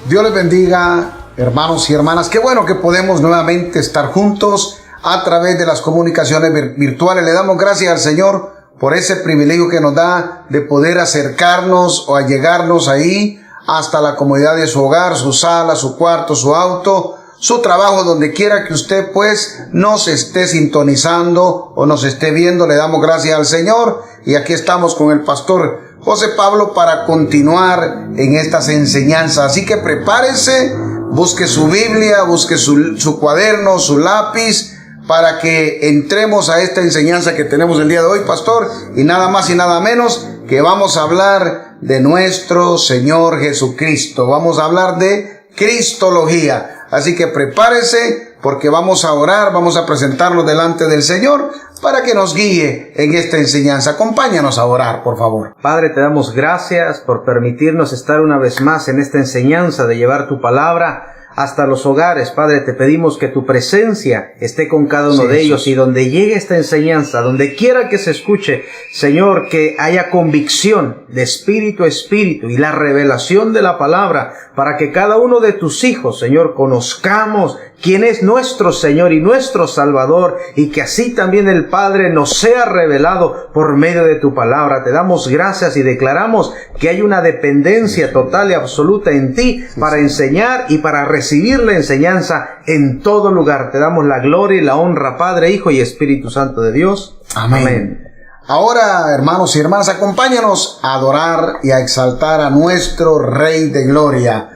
Dios les bendiga, hermanos y hermanas. Qué bueno que podemos nuevamente estar juntos a través de las comunicaciones virtuales. Le damos gracias al Señor por ese privilegio que nos da de poder acercarnos o allegarnos ahí hasta la comodidad de su hogar, su sala, su cuarto, su auto, su trabajo, donde quiera que usted pues nos esté sintonizando o nos esté viendo. Le damos gracias al Señor y aquí estamos con el pastor José Pablo para continuar en estas enseñanzas. Así que prepárese, busque su Biblia, busque su cuaderno, su lápiz, para que entremos a esta enseñanza que tenemos el día de hoy, pastor, y nada más y nada menos que vamos a hablar de nuestro Señor Jesucristo. Vamos a hablar de Cristología. Así que prepárese porque vamos a orar, vamos a presentarnos delante del Señor para que nos guíe en esta enseñanza. Acompáñanos a orar, por favor. Padre, te damos gracias por permitirnos estar una vez más en esta enseñanza de llevar tu palabra hasta los hogares. Padre, te pedimos que tu presencia esté con cada uno de ellos, y donde llegue esta enseñanza, donde quiera que se escuche, Señor, que haya convicción de espíritu a espíritu y la revelación de la palabra, para que cada uno de tus hijos, Señor, conozcamos quién es nuestro Señor y nuestro Salvador, y que así también el Padre nos sea revelado por medio de tu palabra. Te damos gracias y declaramos que hay una dependencia total y absoluta en ti para enseñar y para recibir la enseñanza en todo lugar. Te damos la gloria y la honra, Padre, Hijo y Espíritu Santo de Dios. Amén. Ahora, hermanos y hermanas, acompáñanos a adorar y a exaltar a nuestro Rey de Gloria.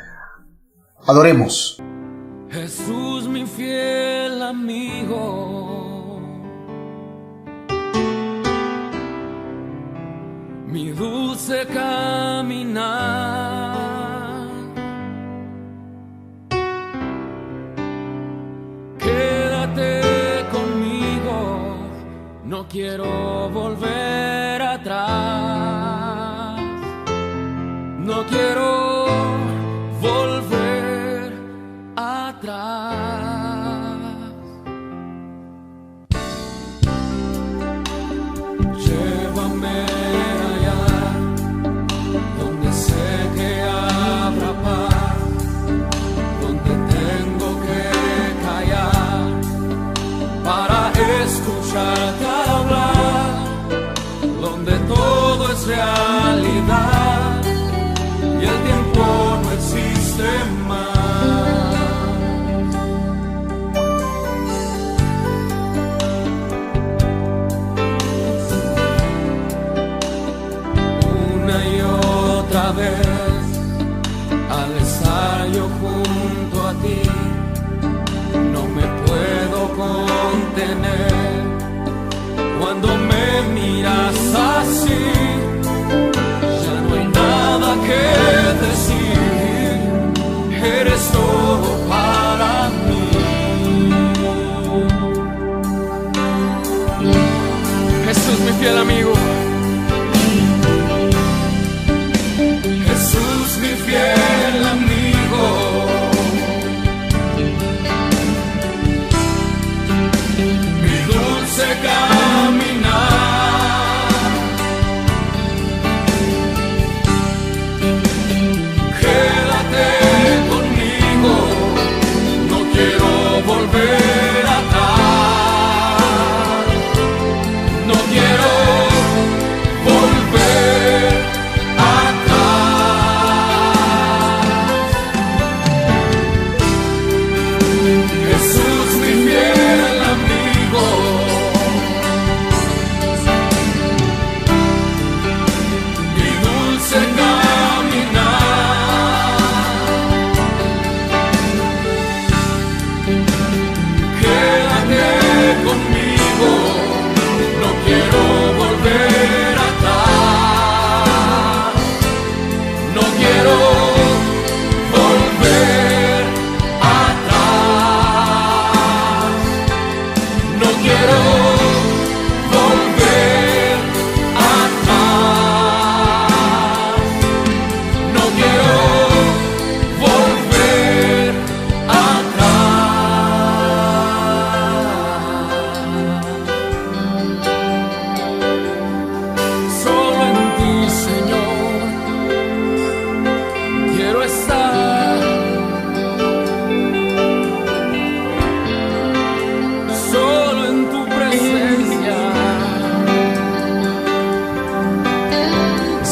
Adoremos. Jesús, mi fiel amigo, mi dulce caminar, quédate conmigo, no quiero volver atrás, no quiero volver atrás. Llévame allá donde sé que habrá paz, donde tengo que callar para escucharte hablar, donde todo es realidad y el tiempo no existe más. Otra vez, al estar yo junto a ti, no me puedo contener. Cuando me miras así, ya no hay nada que decir. Eres todo para mí. Jesús, mi fiel amigo. Mi fiel amigo, mi dulce caminar, quédate conmigo, no quiero volver atrás, no quiero volver quiero estar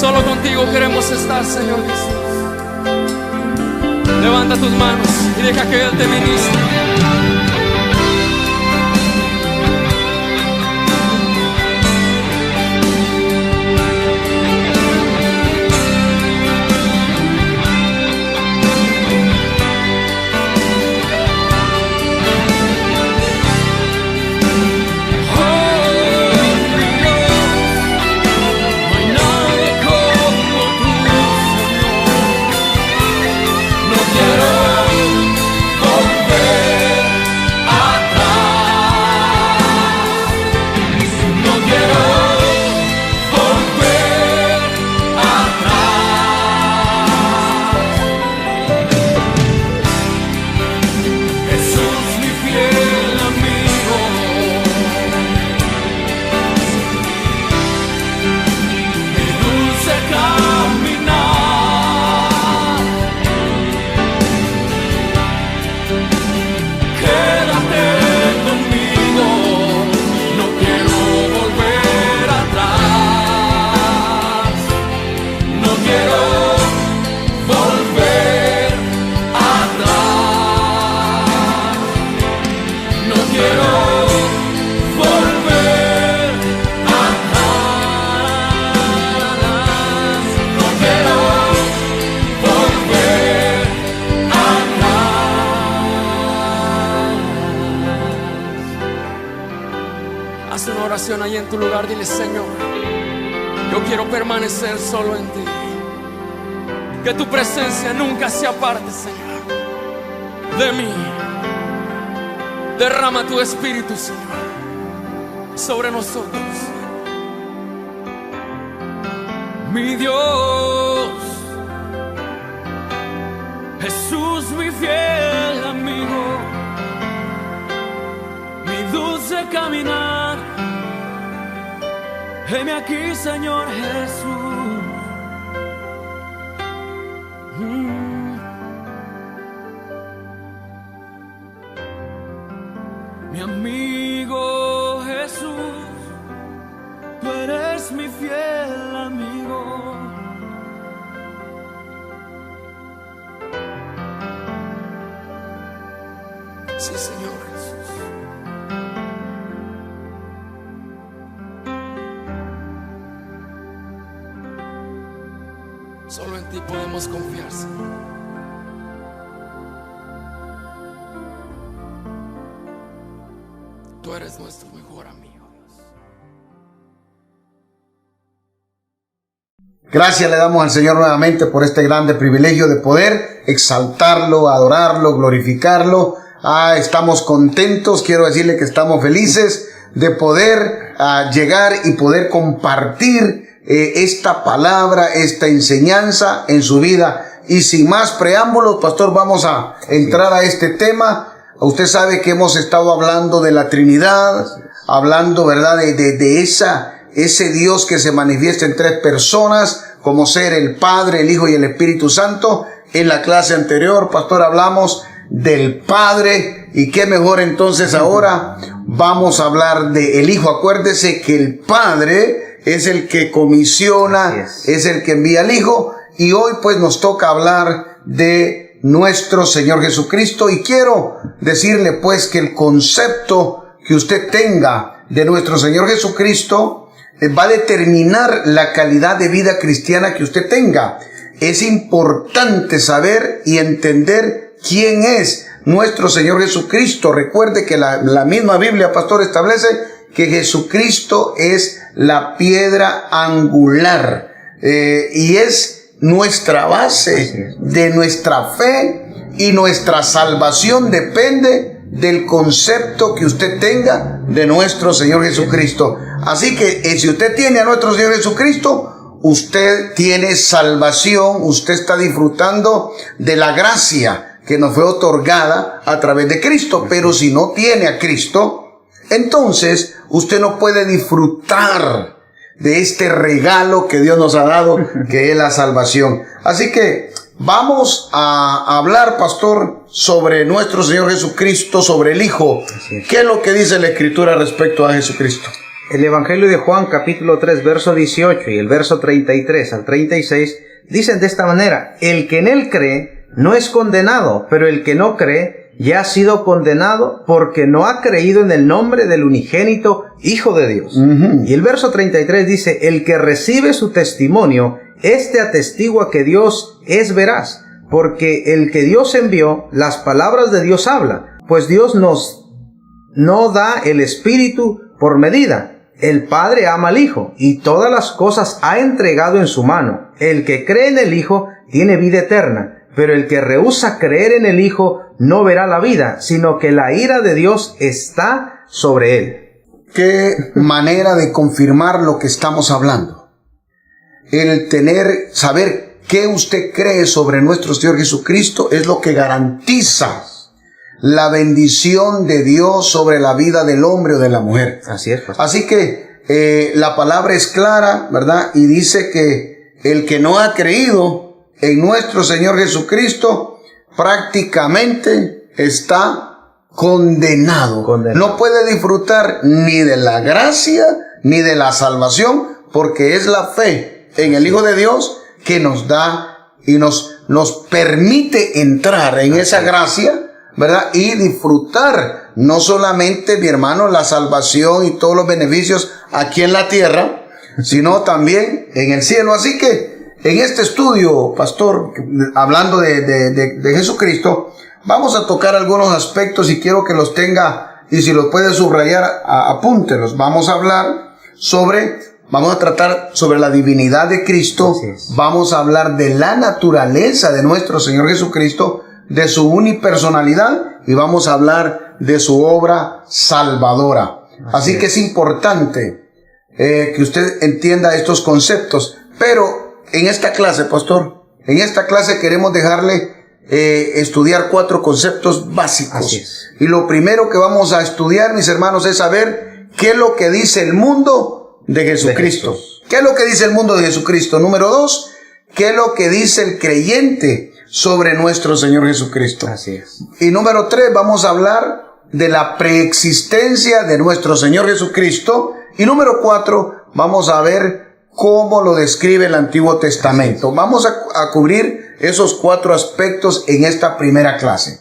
Solo contigo queremos estar, Señor Jesús. Levanta tus manos y deja que Él te ministre. Ahí en tu lugar, dile: Señor, yo quiero permanecer solo en ti. Que tu presencia nunca se aparte, Señor, de mí. Derrama tu espíritu, Señor, sobre nosotros. Mi Dios, Jesús, mi fiel amigo, mi dulce caminar. Heme aquí, Señor Jesús. Mi amigo Jesús, tú eres mi fiel amigo. Sí, Señor Jesús. Solo en ti podemos confiar, Señor. Tú eres nuestro mejor amigo, Dios. Gracias le damos al Señor nuevamente por este grande privilegio de poder exaltarlo, adorarlo, glorificarlo. Estamos contentos, quiero decirle que estamos felices de poder llegar y poder compartir esta palabra, esta enseñanza en su vida. Y sin más preámbulos, pastor, vamos a entrar a este tema. Usted sabe que hemos estado hablando de la Trinidad, hablando, ¿verdad?, de ese Dios que se manifiesta en tres personas, como ser el Padre, el Hijo y el Espíritu Santo. En la clase anterior, pastor, hablamos del Padre, y qué mejor entonces ahora vamos a hablar del Hijo. Acuérdese que el Padre es el que comisiona, es el que envía al Hijo, y hoy pues nos toca hablar de nuestro Señor Jesucristo. Y quiero decirle pues que el concepto que usted tenga de nuestro Señor Jesucristo va a determinar la calidad de vida cristiana que usted tenga. Es importante saber y entender quién es nuestro Señor Jesucristo. Recuerde que la misma Biblia, pastor, establece que Jesucristo es la piedra angular, y es nuestra base de nuestra fe, y nuestra salvación depende del concepto que usted tenga de nuestro Señor Jesucristo. Así que si usted tiene a nuestro Señor Jesucristo, usted tiene salvación, usted está disfrutando de la gracia que nos fue otorgada a través de Cristo. Pero si no tiene a Cristo, entonces usted no puede disfrutar de este regalo que Dios nos ha dado, que es la salvación. Así que vamos a hablar, pastor, sobre nuestro Señor Jesucristo, sobre el Hijo. ¿Qué es lo que dice la Escritura respecto a Jesucristo? El Evangelio de Juan, capítulo 3, verso 18 y el verso 33 al 36, dicen de esta manera: el que en él cree no es condenado, pero el que no cree ya ha sido condenado porque no ha creído en el nombre del unigénito Hijo de Dios. Y el verso 33 dice: el que recibe su testimonio, este atestigua que Dios es veraz, porque el que Dios envió, las palabras de Dios habla, pues Dios no da el Espíritu por medida. El Padre ama al Hijo, y todas las cosas ha entregado en su mano. El que cree en el Hijo tiene vida eterna, pero el que rehúsa creer en el Hijo no verá la vida, sino que la ira de Dios está sobre él. Qué manera de confirmar lo que estamos hablando. El saber qué usted cree sobre nuestro Señor Jesucristo es lo que garantiza la bendición de Dios sobre la vida del hombre o de la mujer. Así es, pastor. Así que la palabra es clara, ¿verdad? Y dice que el que no ha creído en nuestro Señor Jesucristo prácticamente está condenado. No puede disfrutar ni de la gracia ni de la salvación, porque es la fe en el Hijo de Dios que nos da y nos permite entrar en esa gracia, ¿verdad? Y disfrutar no solamente, mi hermano, la salvación y todos los beneficios aquí en la tierra, sino también en el cielo. Así que en este estudio, pastor, hablando de Jesucristo, vamos a tocar algunos aspectos y quiero que los tenga, y si los puede subrayar, apúntelos. Vamos a tratar sobre la divinidad de Cristo. Vamos a hablar de la naturaleza de nuestro Señor Jesucristo, de su unipersonalidad, y vamos a hablar de su obra salvadora. Así que es importante que usted entienda estos conceptos. Pero en esta clase, pastor, en esta clase queremos dejarle estudiar 4 conceptos básicos. Y lo primero que vamos a estudiar, mis hermanos, es saber qué es lo que dice el mundo de Jesucristo. ¿Qué es lo que dice el mundo de Jesucristo? Número 2, ¿qué es lo que dice el creyente sobre nuestro Señor Jesucristo? Así es. Y número 3, vamos a hablar de la preexistencia de nuestro Señor Jesucristo. Y número 4, vamos a ver cómo lo describe el Antiguo Testamento. Vamos a cubrir esos 4 aspectos en esta primera clase.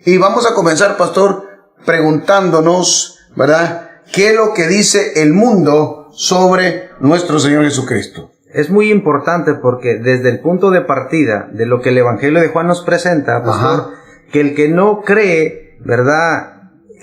Y vamos a comenzar, pastor, preguntándonos, ¿verdad?, ¿qué es lo que dice el mundo sobre nuestro Señor Jesucristo? Es muy importante porque desde el punto de partida de lo que el Evangelio de Juan nos presenta, pastor, que el que no cree, ¿verdad?,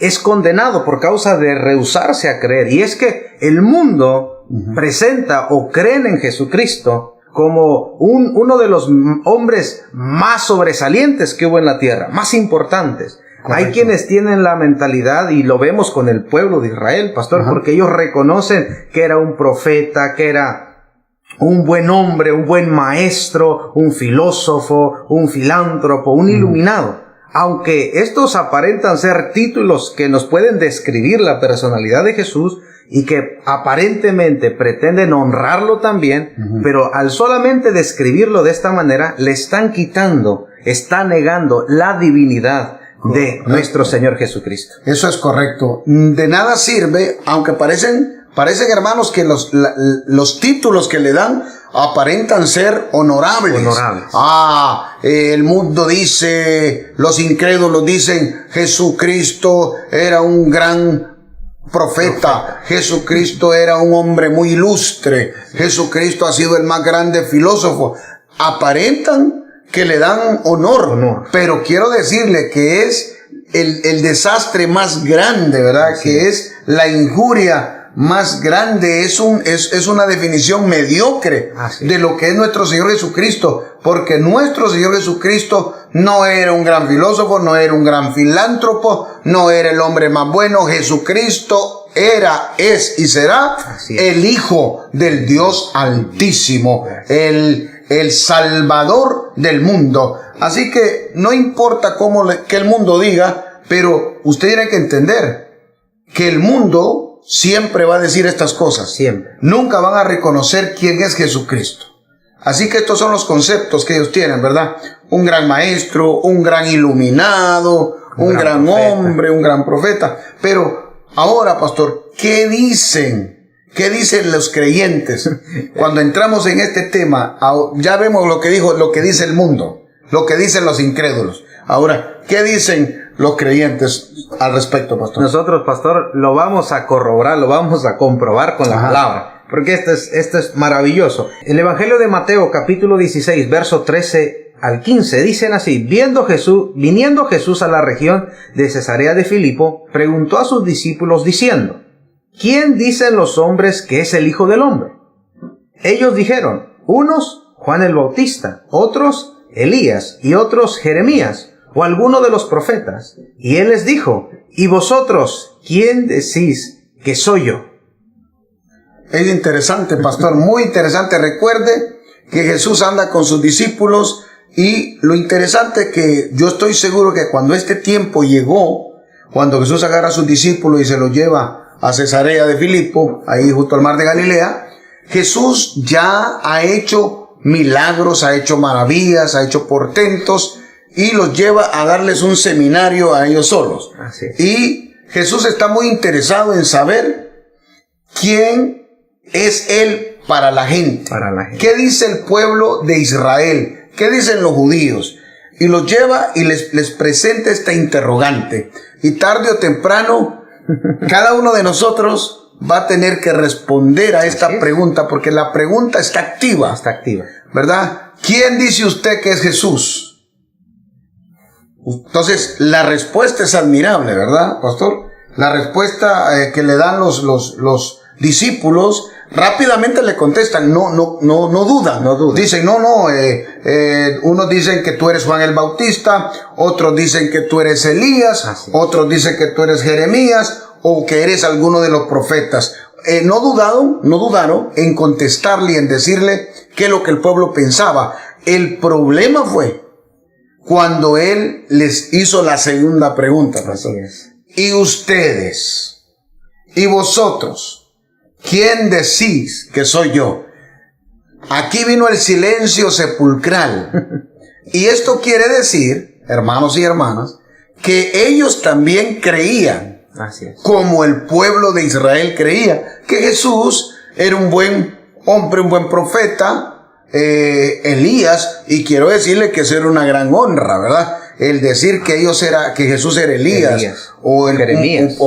es condenado por causa de rehusarse a creer. Y es que el mundo presenta o creen en Jesucristo como uno de los hombres más sobresalientes que hubo en la tierra, más importantes. Correcto. Hay quienes tienen la mentalidad, y lo vemos con el pueblo de Israel, pastor, porque ellos reconocen que era un profeta, que era un buen hombre, un buen maestro, un filósofo, un filántropo, un iluminado. Aunque estos aparentan ser títulos que nos pueden describir la personalidad de Jesús y que aparentemente pretenden honrarlo también, pero al solamente describirlo de esta manera, le están quitando, están negando la divinidad de nuestro Señor Jesucristo. Eso es correcto. De nada sirve, aunque parecen hermanos que los títulos que le dan aparentan ser honorables. El mundo dice, los incrédulos dicen, Jesucristo era un gran profeta, Jesucristo era un hombre muy ilustre, Jesucristo ha sido el más grande filósofo. Aparentan que le dan honor. Pero quiero decirle que es el desastre más grande, ¿verdad? Sí. Que es la injuria más grande, es una definición mediocre de lo que es nuestro Señor Jesucristo, porque nuestro Señor Jesucristo no era un gran filósofo, no era un gran filántropo, no era el hombre más bueno. Jesucristo era, es y será el Hijo del Dios Altísimo, el Salvador del mundo. Así que no importa que el mundo diga, pero usted tiene que entender que el mundo siempre va a decir estas cosas. Siempre. Nunca van a reconocer quién es Jesucristo. Así que estos son los conceptos que ellos tienen, ¿verdad? Un gran maestro, un gran iluminado, un gran hombre, un gran profeta. Pero Ahora, pastor, ¿qué dicen? ¿Qué dicen los creyentes? Cuando entramos en este tema, ya vemos lo que dice el mundo, lo que dicen los incrédulos. Ahora, ¿qué dicen los creyentes al respecto, pastor? Nosotros, pastor, lo vamos a corroborar, lo vamos a comprobar con la palabra, porque esto es maravilloso. El Evangelio de Mateo, capítulo 16, verso 13 al 15, dicen así: viniendo Jesús a la región de Cesarea de Filipo, preguntó a sus discípulos diciendo: ¿quién dicen los hombres que es el Hijo del Hombre? Ellos dijeron: unos, Juan el Bautista; otros, Elías; y otros, Jeremías, o alguno de los profetas. Y él les dijo: ¿y vosotros quién decís que soy yo? Es interesante, pastor, muy interesante. Recuerde que Jesús anda con sus discípulos, y lo interesante que yo estoy seguro que cuando este tiempo llegó, cuando Jesús agarra a sus discípulos y se los lleva a Cesarea de Filipo, ahí justo al mar de Galilea, Jesús ya ha hecho milagros, ha hecho maravillas, ha hecho portentos, y los lleva a darles un seminario a ellos solos. Así es. Y Jesús está muy interesado en saber quién es Él para la gente. ¿Qué dice el pueblo de Israel? ¿Qué dicen los judíos? Y los lleva y les presenta esta interrogante. Y tarde o temprano, cada uno de nosotros va a tener que responder a esta pregunta, porque la pregunta está activa. Está activa. ¿Verdad? ¿Quién dice usted que es Jesús? Entonces, la respuesta es admirable, ¿verdad, pastor? La respuesta que le dan los discípulos, rápidamente le contestan, no dudan. Dicen, unos dicen que tú eres Juan el Bautista, otros dicen que tú eres Elías, otros dicen que tú eres Jeremías, o que eres alguno de los profetas. No dudaron en contestarle y en decirle qué es lo que el pueblo pensaba. El problema fue cuando él les hizo la segunda pregunta, pastor. ¿Y ustedes? ¿Y vosotros? ¿Quién decís que soy yo? Aquí vino el silencio sepulcral. Y esto quiere decir, hermanos y hermanas, que ellos también creían, como el pueblo de Israel creía, que Jesús era un buen hombre, un buen profeta, Elías, y quiero decirle que eso era una gran honra, ¿verdad? El decir que que Jesús era Elías o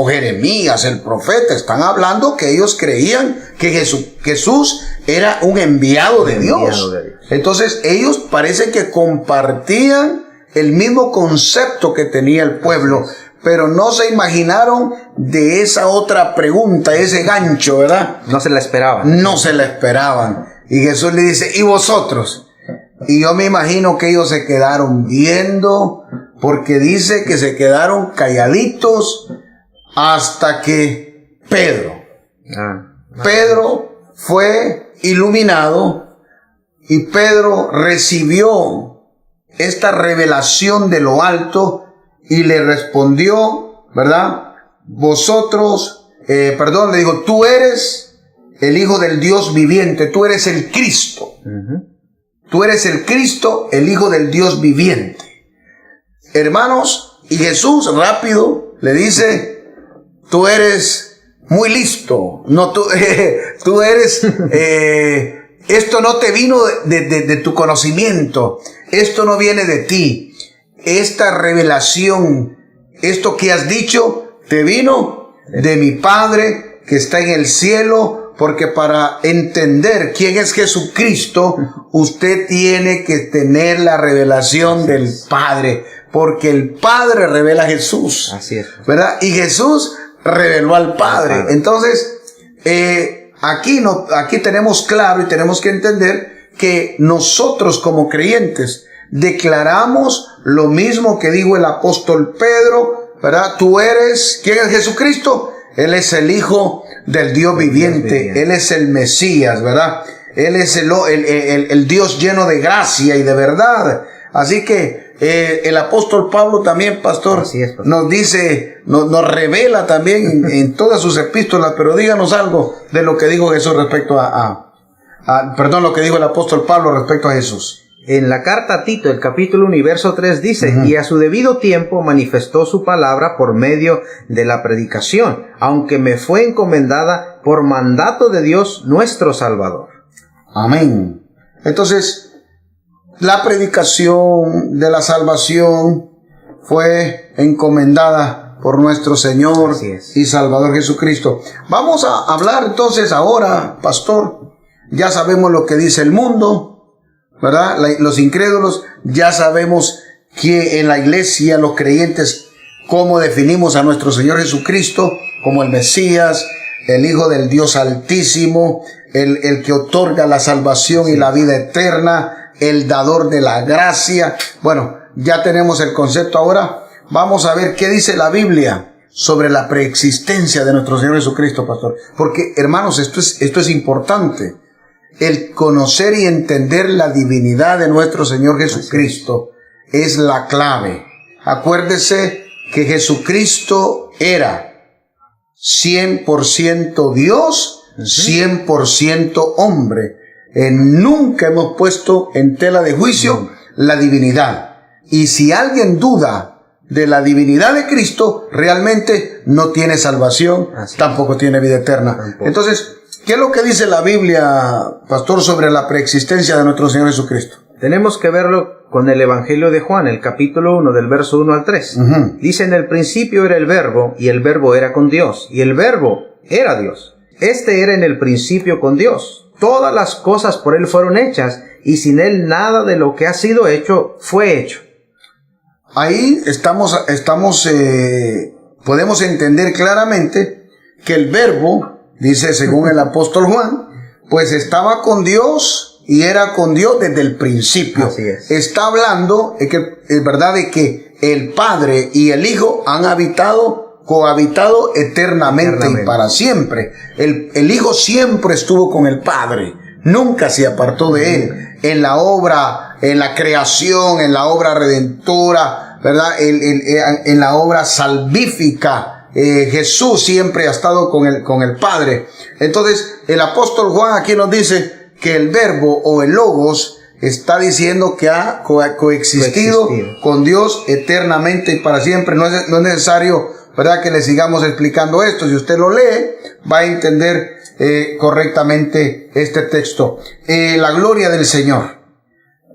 Jeremías, el profeta. Están hablando que ellos creían que Jesús era un enviado de Dios. Entonces ellos parece que compartían el mismo concepto que tenía el pueblo, pero no se imaginaron de esa otra pregunta, ese gancho, ¿verdad? No se la esperaban. No se la esperaban. Y Jesús le dice: ¿y vosotros? Y yo me imagino que ellos se quedaron viendo, porque dice que se quedaron calladitos hasta que Pedro fue iluminado, y Pedro recibió esta revelación de lo alto y le respondió, ¿verdad? Le dijo: tú eres el Hijo del Dios viviente, tú eres el Cristo. Tú eres el Cristo, el Hijo del Dios viviente. Hermanos, y Jesús rápido le dice: tú eres muy listo. No, tú eres, esto no te vino de tu conocimiento. Esto no viene de ti. Esta revelación, esto que has dicho, te vino de mi Padre que está en el cielo. Porque para entender quién es Jesucristo, usted tiene que tener la revelación del Padre. Porque el Padre revela a Jesús. Así es. ¿Verdad? Y Jesús reveló al Padre. Entonces, aquí tenemos claro y tenemos que entender que nosotros como creyentes declaramos lo mismo que dijo el apóstol Pedro, ¿verdad? Tú eres, ¿quién es Jesucristo? Él es el Hijo del Dios viviente. Él es el Mesías, ¿verdad? Él es el Dios lleno de gracia y de verdad. Así que el apóstol Pablo también, pastor, nos dice, nos revela también en todas sus epístolas, pero díganos algo de lo que dijo Jesús respecto lo que dijo el apóstol Pablo respecto a Jesús. En la carta a Tito, el capítulo 1, verso 3 dice, y a su debido tiempo manifestó su palabra por medio de la predicación, aunque me fue encomendada por mandato de Dios nuestro Salvador. Amén. Entonces, la predicación de la salvación fue encomendada por nuestro Señor y Salvador Jesucristo. Vamos a hablar entonces ahora, pastor. Ya sabemos lo que dice el mundo, ¿verdad? Los incrédulos. Ya sabemos que en la iglesia, los creyentes, cómo definimos a nuestro Señor Jesucristo como el Mesías, el Hijo del Dios Altísimo, el que otorga la salvación y la vida eterna, el dador de la gracia. Bueno, ya tenemos el concepto. Ahora vamos a ver qué dice la Biblia sobre la preexistencia de nuestro Señor Jesucristo, pastor. Porque, hermanos, esto es importante. El conocer y entender la divinidad de nuestro Señor Jesucristo es la clave. Acuérdese que Jesucristo era 100% Dios, 100% hombre. Nunca hemos puesto en tela de juicio la divinidad. Y si alguien duda de la divinidad de Cristo, realmente no tiene salvación, tampoco tiene vida eterna. Entonces, ¿qué es lo que dice la Biblia, pastor, sobre la preexistencia de nuestro Señor Jesucristo? Tenemos que verlo con el Evangelio de Juan, el capítulo 1, del verso 1 al 3. Dice, en el principio era el Verbo, y el Verbo era con Dios, y el Verbo era Dios. Este era en el principio con Dios. Todas las cosas por Él fueron hechas, y sin Él nada de lo que ha sido hecho fue hecho. Ahí podemos entender claramente que el Verbo, dice según el apóstol Juan, pues estaba con Dios y era con Dios desde el principio. Así es. Está hablando, es verdad, de que el Padre y el Hijo han cohabitado eternamente y para siempre. El Hijo siempre estuvo con el Padre, nunca se apartó de Él. En la obra, en la creación, en la obra redentora, ¿verdad? En la obra salvífica, Jesús siempre ha estado con el Padre. Entonces, el apóstol Juan aquí nos dice que el Verbo o el Logos está diciendo que ha coexistido con Dios eternamente y para siempre. No es necesario, ¿verdad?, que le sigamos explicando esto. Si usted lo lee, va a entender correctamente este texto. La gloria del Señor.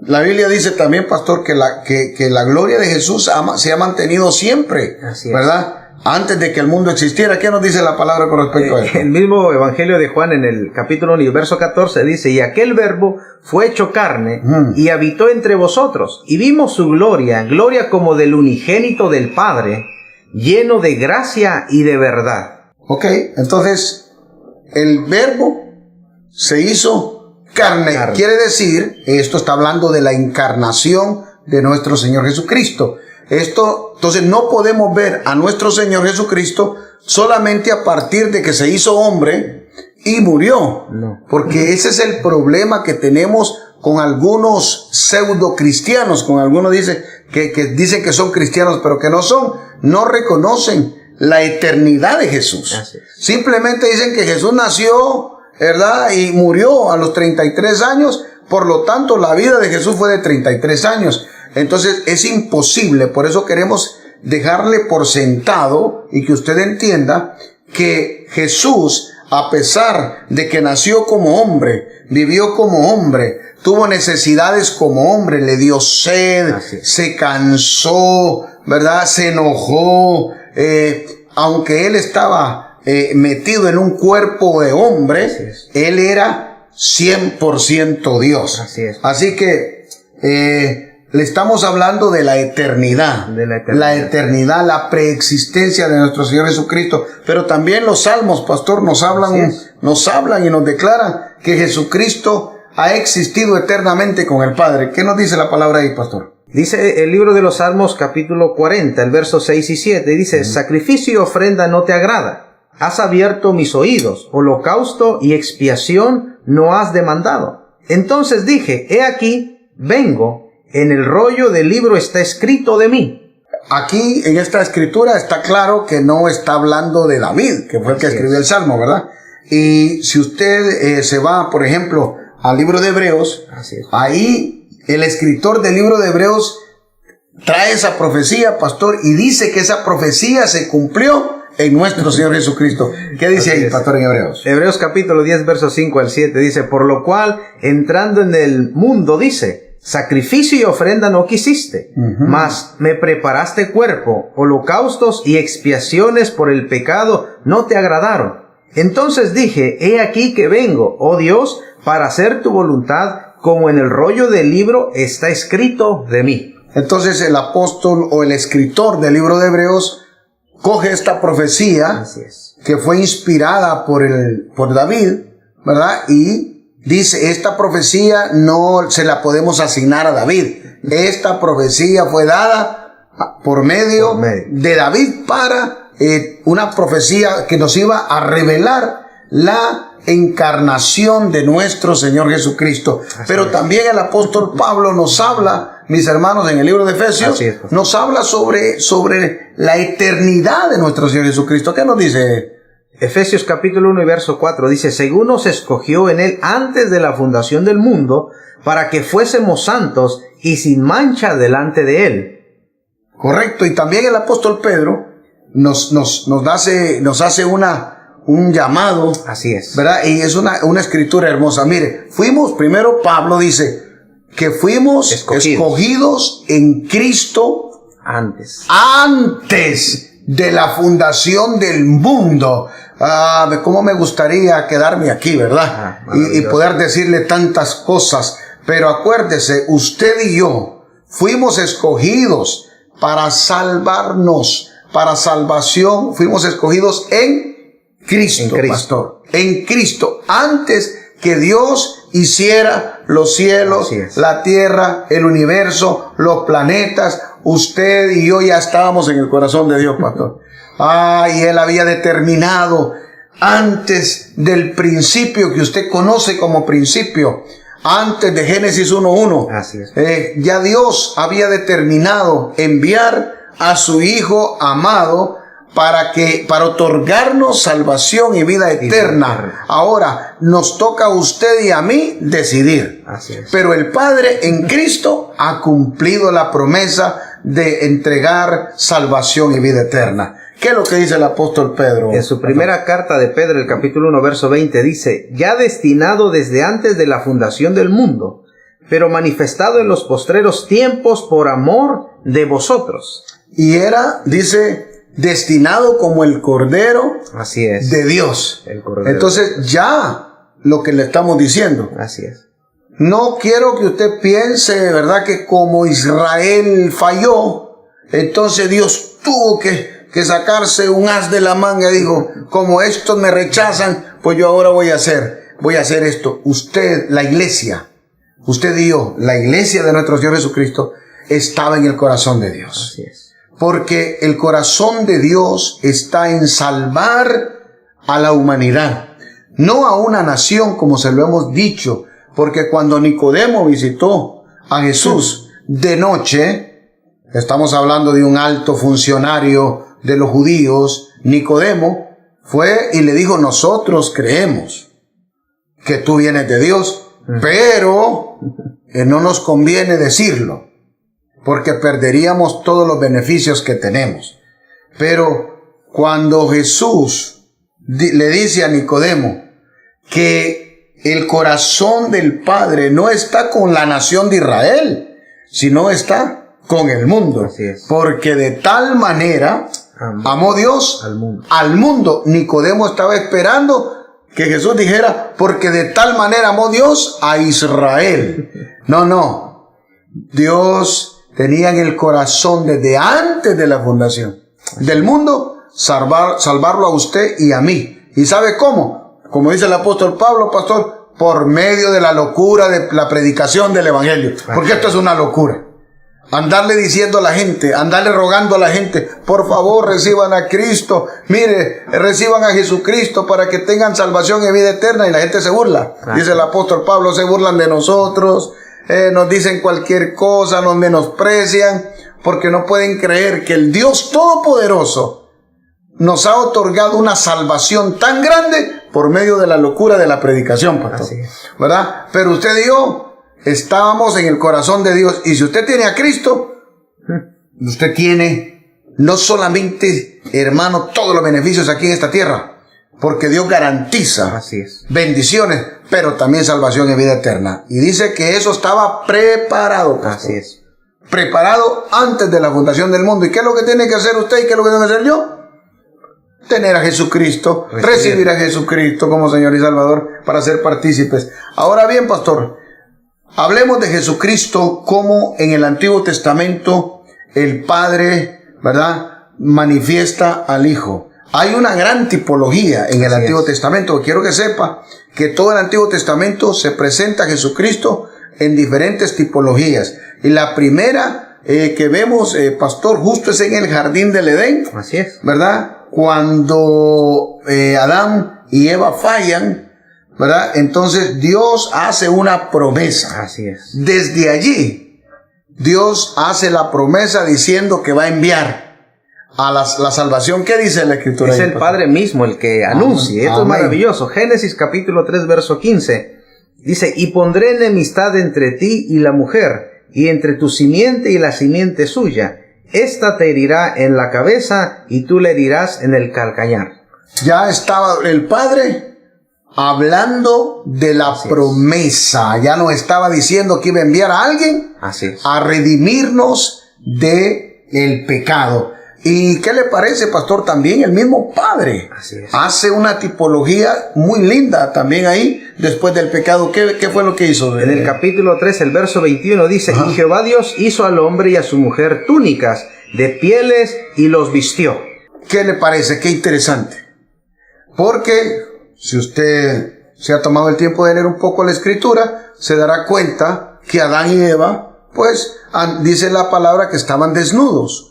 La Biblia dice también, pastor, que la gloria de Jesús se ha mantenido siempre, ¿verdad? Antes de que el mundo existiera. ¿Qué nos dice la palabra con respecto a esto? El mismo Evangelio de Juan, en el capítulo 1, verso 14, dice, y aquel Verbo fue hecho carne y habitó entre vosotros, y vimos su gloria, gloria como del unigénito del Padre, lleno de gracia y de verdad. Ok, entonces el Verbo se hizo carne. Quiere decir, esto está hablando de la encarnación de nuestro Señor Jesucristo. Entonces no podemos ver a nuestro Señor Jesucristo solamente a partir de que se hizo hombre y murió. No. Porque ese es el problema que tenemos con algunos pseudo cristianos, con algunos que dicen que son cristianos pero que no son. No reconocen la eternidad de Jesús. Simplemente dicen que Jesús nació, ¿verdad?, y murió a los 33 años. Por lo tanto, la vida de Jesús fue de 33 años. Entonces es imposible. Por eso queremos dejarle por sentado y que usted entienda que Jesús, a pesar de que nació como hombre, vivió como hombre, tuvo necesidades como hombre, le dio sed, se cansó, ¿verdad?, se enojó, aunque él estaba metido en un cuerpo de hombre, él era 100% Dios. Así que le estamos hablando de la eternidad. La eternidad, la preexistencia de nuestro Señor Jesucristo. Pero también los salmos, pastor, nos hablan y nos declaran que Jesucristo ha existido eternamente con el Padre. ¿Qué nos dice la palabra ahí, pastor? Dice el libro de los Salmos, capítulo 40, el verso 6 y 7, dice, sacrificio y ofrenda no te agrada. Has abierto mis oídos, holocausto y expiación no has demandado. Entonces dije, he aquí, vengo, en el rollo del libro está escrito de mí. Aquí, en esta escritura, está claro que no está hablando de David, que fue el que escribió el Salmo, ¿verdad? Y si usted se va, por ejemplo, al libro de Hebreos, ahí el escritor del libro de Hebreos trae esa profecía, pastor, y dice que esa profecía se cumplió en nuestro Señor Jesucristo. ¿Qué dice ahí, pastor, en Hebreos? Hebreos capítulo 10, versos 5 al 7 dice: por lo cual, entrando en el mundo, dice, sacrificio y ofrenda no quisiste, mas me preparaste cuerpo, holocaustos y expiaciones por el pecado no te agradaron. Entonces dije, he aquí que vengo, oh Dios, para hacer tu voluntad, como en el rollo del libro está escrito de mí. Entonces el apóstol o el escritor del libro de Hebreos coge esta profecía que fue inspirada por David, ¿verdad? Y dice, esta profecía no se la podemos asignar a David. Esta profecía fue dada por medio de David para una profecía que nos iba a revelar la encarnación de nuestro Señor Jesucristo. Pero también el apóstol Pablo nos habla, mis hermanos, en el libro de Efesios, nos habla sobre la eternidad de nuestro Señor Jesucristo. ¿Qué nos dice? Efesios capítulo 1 y verso 4 dice, según nos escogió en él antes de la fundación del mundo, para que fuésemos santos y sin mancha delante de él. Correcto. Y también el apóstol Pedro nos hace un llamado. Así es. ¿Verdad? Y es una escritura hermosa. Mire, primero Pablo dice que fuimos escogidos en Cristo antes de la fundación del mundo. Cómo me gustaría quedarme aquí, ¿verdad? Y poder decirle tantas cosas. Pero acuérdese, usted y yo fuimos escogidos para salvarnos, para salvación. Fuimos escogidos en Cristo, pastor. En Cristo. Antes que Dios hiciera los cielos, la tierra, el universo, los planetas, usted y yo ya estábamos en el corazón de Dios, pastor. Y Él había determinado antes del principio que usted conoce como principio, antes de Génesis 1:1. Ya Dios había determinado enviar a su Hijo amado para otorgarnos salvación y vida eterna. Ahora nos toca a usted y a mí decidir. Pero el Padre en Cristo ha cumplido la promesa de entregar salvación y vida eterna. ¿Qué es lo que dice el apóstol Pedro? En su primera carta de Pedro, el capítulo 1, verso 20, dice, ya destinado desde antes de la fundación del mundo, pero manifestado en los postreros tiempos por amor de vosotros. Y era, dice, destinado como el Cordero de Dios. El Cordero. Entonces ya lo que le estamos diciendo. Así es. No quiero que usted piense, ¿verdad?, que como Israel falló, entonces Dios tuvo que sacarse un as de la manga. Dijo, como estos me rechazan, pues yo ahora voy a hacer esto. Usted, la iglesia, usted y yo, la iglesia de nuestro Señor Jesucristo, estaba en el corazón de Dios. Así es. Porque el corazón de Dios está en salvar a la humanidad, no a una nación, como se lo hemos dicho. Porque cuando Nicodemo visitó a Jesús de noche, estamos hablando de un alto funcionario de los judíos, Nicodemo fue y le dijo, nosotros creemos que tú vienes de Dios, pero no nos conviene decirlo, porque perderíamos todos los beneficios que tenemos. Pero cuando Jesús le dice a Nicodemo que el corazón del Padre no está con la nación de Israel, sino está con el mundo. Porque de tal manera amó Dios al mundo. Nicodemo estaba esperando que Jesús dijera, porque de tal manera amó Dios a Israel. No. Dios tenía en el corazón desde antes de la fundación del mundo salvarlo a usted y a mí. ¿Y sabe cómo? Como dice el apóstol Pablo, pastor, por medio de la locura de la predicación del evangelio. Porque esto es una locura. Andarle diciendo a la gente, andarle rogando a la gente, por favor reciban a Cristo, mire, reciban a Jesucristo para que tengan salvación y vida eterna, y la gente se burla. Dice el apóstol Pablo, se burlan de nosotros, nos dicen cualquier cosa, nos menosprecian, porque no pueden creer que el Dios Todopoderoso nos ha otorgado una salvación tan grande por medio de la locura de la predicación, pastor. ¿Verdad? Pero usted y yo estábamos en el corazón de Dios. Y si usted tiene a Cristo, usted tiene no solamente, hermano, todos los beneficios aquí en esta tierra, porque Dios garantiza bendiciones, pero también salvación y vida eterna. Y dice que eso estaba preparado. Así es. Preparado antes de la fundación del mundo. ¿Y qué es lo que tiene que hacer usted y qué es lo que tengo que hacer yo? Tener a Jesucristo, recibir a Jesucristo como Señor y Salvador para ser partícipes. Ahora bien, pastor, hablemos de Jesucristo como en el Antiguo Testamento el Padre, ¿verdad?, manifiesta al Hijo. Hay una gran tipología en el Antiguo Testamento. Quiero que sepa que todo el Antiguo Testamento se presenta a Jesucristo en diferentes tipologías. Y la primera que vemos, pastor, justo es en el jardín del Edén. Así es. ¿Verdad? Cuando Adán y Eva fallan, ¿verdad? Entonces Dios hace una promesa. Así es. Desde allí, Dios hace la promesa diciendo que va a enviar a la salvación. ¿Qué dice la Escritura? Es el Padre mismo el que anuncia. Esto es maravilloso. Génesis capítulo 3, verso 15. Dice, y pondré enemistad entre ti y la mujer, y entre tu simiente y la simiente suya. Esta te herirá en la cabeza, y tú le herirás en el calcañar. Ya estaba el Padre hablando de la promesa. Ya no estaba diciendo que iba a enviar a alguien a redimirnos de el pecado. ¿Y qué le parece, pastor? También el mismo Padre hace una tipología muy linda también ahí, después del pecado. ¿Qué fue lo que hizo? En el capítulo 3, el verso 21 dice, y Jehová Dios hizo al hombre y a su mujer túnicas de pieles y los vistió. ¿Qué le parece? Qué interesante. Porque si usted se ha tomado el tiempo de leer un poco la Escritura, se dará cuenta que Adán y Eva, pues, dice la palabra que estaban desnudos,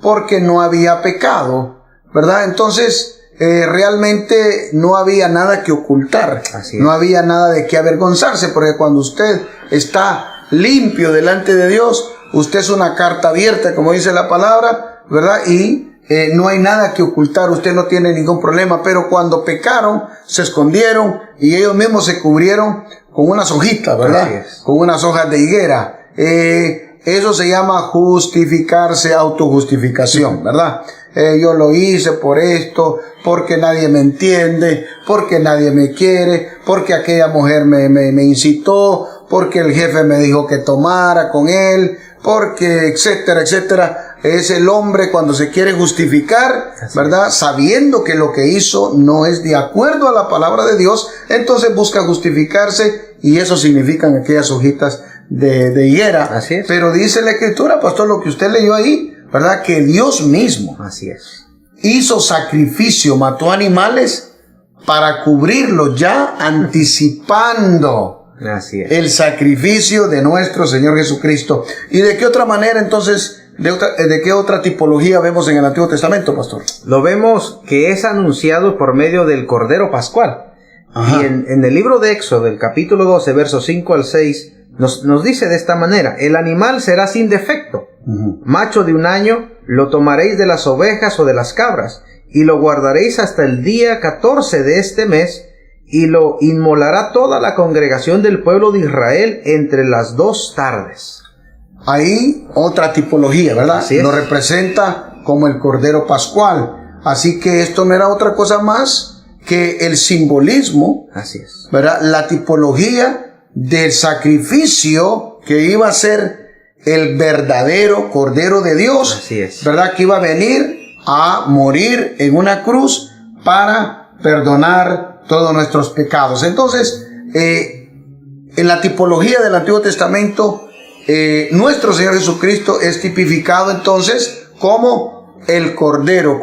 porque no había pecado, ¿verdad? Entonces, realmente no había nada que ocultar, no había nada de qué avergonzarse, porque cuando usted está limpio delante de Dios, usted es una carta abierta, como dice la palabra, ¿verdad? Y no hay nada que ocultar, usted no tiene ningún problema. Pero cuando pecaron, se escondieron y ellos mismos se cubrieron con unas hojitas, ¿verdad? Con unas hojas de higuera. Eso se llama justificarse, autojustificación, ¿verdad? Yo lo hice por esto, porque nadie me entiende, porque nadie me quiere, porque aquella mujer me incitó, porque el jefe me dijo que tomara con él, porque etcétera, etcétera. Es el hombre cuando se quiere justificar, ¿verdad? Sabiendo que lo que hizo no es de acuerdo a la palabra de Dios, entonces busca justificarse, y eso significan aquellas hojitas de higuera. Pero dice la Escritura, pastor, lo que usted leyó ahí, ¿verdad? Que Dios mismo hizo sacrificio, mató animales para cubrirlo, ya anticipando el sacrificio de nuestro Señor Jesucristo. ¿Y de qué otra manera entonces, de qué otra tipología vemos en el Antiguo Testamento, pastor? Lo vemos que es anunciado por medio del Cordero Pascual. Y en el libro de Éxodo, el capítulo 12, versos 5 al 6, nos dice de esta manera, el animal será sin defecto, macho de 1 año, lo tomaréis de las ovejas o de las cabras, y lo guardaréis hasta el día 14 de este mes, y lo inmolará toda la congregación del pueblo de Israel entre las 2 tardes. Ahí otra tipología, ¿verdad? Lo representa como el Cordero Pascual. Así que esto no era otra cosa más que el simbolismo, ¿verdad? La tipología del sacrificio que iba a ser el verdadero Cordero de Dios, ¿verdad? Que iba a venir a morir en una cruz para perdonar todos nuestros pecados. Entonces, en la tipología del Antiguo Testamento, nuestro Señor Jesucristo es tipificado entonces como el Cordero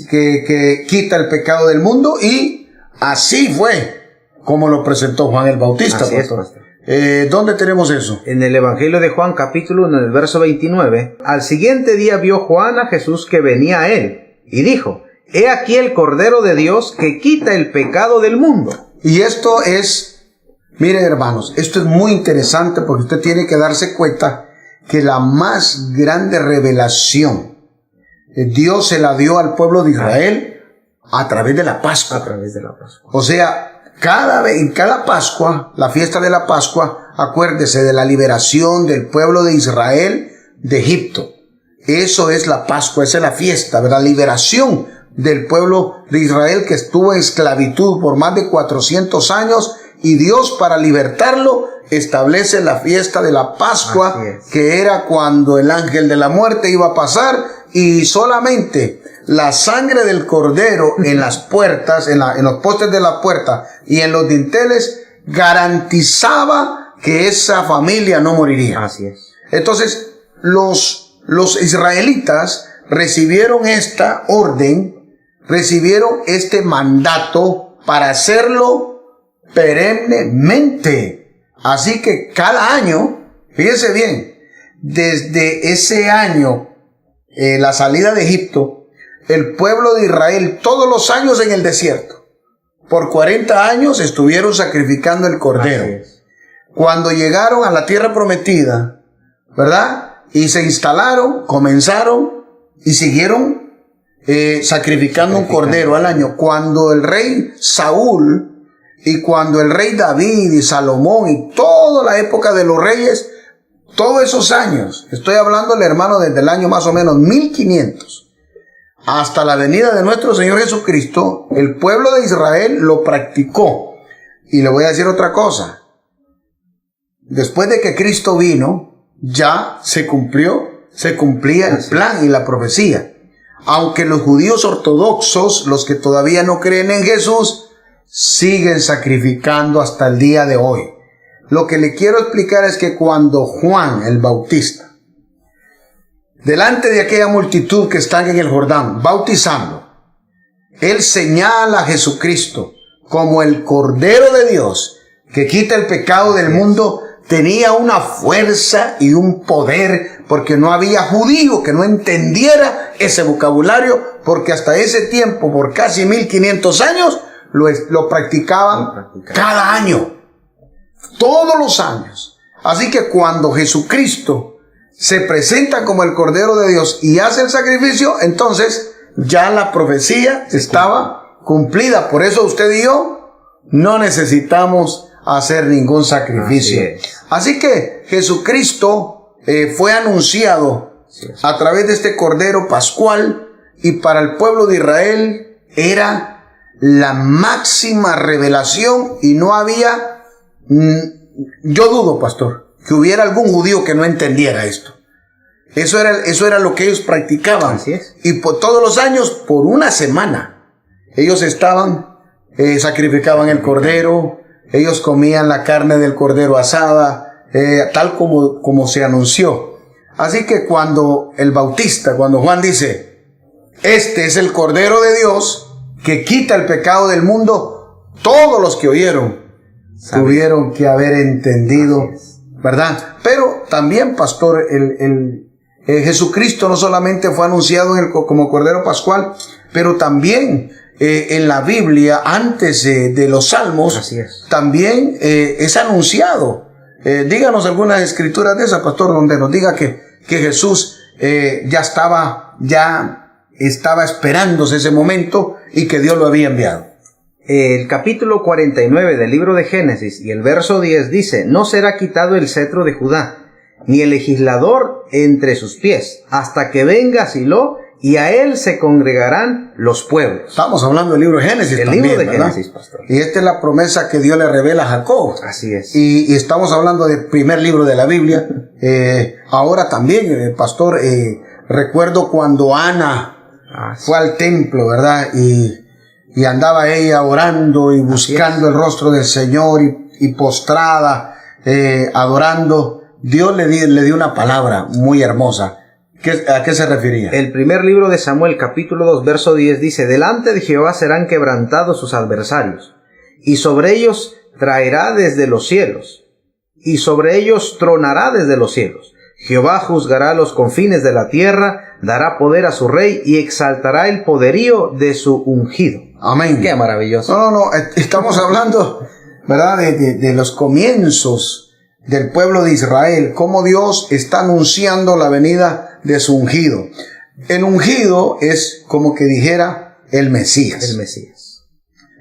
que quita el pecado del mundo, y así fue como lo presentó Juan el Bautista. ¿Dónde tenemos eso? En el Evangelio de Juan, capítulo 1, en el verso 29. Al siguiente día vio Juan a Jesús que venía a él, y dijo, he aquí el Cordero de Dios que quita el pecado del mundo. Y esto es, miren hermanos, esto es muy interesante, porque usted tiene que darse cuenta que la más grande revelación Dios se la dio al pueblo de Israel a través de la Pascua. A través de la Pascua. O sea, en cada Pascua, la fiesta de la Pascua, Acuérdese de la liberación del pueblo de Israel de Egipto. Eso es la Pascua, esa es la fiesta, ¿verdad? La liberación del pueblo de Israel que estuvo en esclavitud por más de 400 años, y Dios, para libertarlo, establece la fiesta de la Pascua, que era cuando el ángel de la muerte iba a pasar, y solamente la sangre del cordero en las puertas, en los postes de la puerta y en los dinteles, garantizaba que esa familia no moriría. Así es. Entonces, los israelitas recibieron esta orden, recibieron este mandato para hacerlo perennemente. Así que cada año, fíjese bien, desde ese año, la salida de Egipto, el pueblo de Israel todos los años en el desierto, por 40 años estuvieron sacrificando el cordero. Cuando llegaron a la tierra prometida, ¿verdad? Y se instalaron, comenzaron y siguieron sacrificando un cordero al año. Cuando el rey Saúl y cuando el rey David y Salomón y toda la época de los reyes, todos esos años, estoy hablando, hermano, desde el año más o menos 1500 hasta la venida de nuestro Señor Jesucristo, el pueblo de Israel lo practicó. Y le voy a decir otra cosa. Después de que Cristo vino, ya se cumplía el plan y la profecía. Aunque los judíos ortodoxos, los que todavía no creen en Jesús, siguen sacrificando hasta el día de hoy. Lo que le quiero explicar es que cuando Juan el Bautista, delante de aquella multitud que están en el Jordán bautizando, él señala a Jesucristo como el Cordero de Dios que quita el pecado del mundo, tenía una fuerza y un poder, porque no había judío que no entendiera ese vocabulario, porque hasta ese tiempo, por casi 1500 años, lo practicaban cada año, todos los años. Así que cuando Jesucristo se presenta como el Cordero de Dios y hace el sacrificio, entonces ya la profecía estaba cumplida. Por eso usted y yo no necesitamos hacer ningún sacrificio. Así que Jesucristo fue anunciado a través de este Cordero Pascual, y para el pueblo de Israel era la máxima revelación, y no había, yo dudo, pastor, que hubiera algún judío que no entendiera esto. Eso era lo que ellos practicaban. Así es. Y por todos los años, por una semana, ellos sacrificaban el cordero, ellos comían la carne del cordero asada, tal como se anunció. Así que cuando Juan dice, este es el Cordero de Dios que quita el pecado del mundo, todos los que oyeron tuvieron que haber entendido, ¿verdad? Pero también, pastor, Jesucristo no solamente fue anunciado como Cordero Pascual, pero también en la Biblia, antes de los Salmos, también es anunciado. Díganos algunas escrituras de esas, pastor, donde nos diga que Jesús ya estaba esperándose ese momento y que Dios lo había enviado. El capítulo 49 del libro de Génesis y el verso 10 dice: no será quitado el cetro de Judá, ni el legislador entre sus pies, hasta que venga Silo, y a él se congregarán los pueblos. Estamos hablando del libro de Génesis. El también, libro de ¿verdad? Génesis, pastor. Y esta es la promesa que Dios le revela a Jacob. Así es. Y estamos hablando del primer libro de la Biblia. Ahora también, pastor, recuerdo cuando Ana fue al templo, ¿verdad? Y andaba ella orando y buscando el rostro del Señor y postrada, adorando. Dios le dio una palabra muy hermosa. ¿A qué se refería? El primer libro de Samuel, capítulo 2, verso 10 dice: delante de Jehová serán quebrantados sus adversarios, y sobre ellos traerá desde los cielos, y sobre ellos tronará desde los cielos. Jehová juzgará los confines de la tierra, dará poder a su rey y exaltará el poderío de su ungido. Amén. Qué maravilloso. No, estamos hablando, ¿verdad? De los comienzos del pueblo de Israel, cómo Dios está anunciando la venida de su ungido. El ungido es como que dijera el Mesías. El Mesías.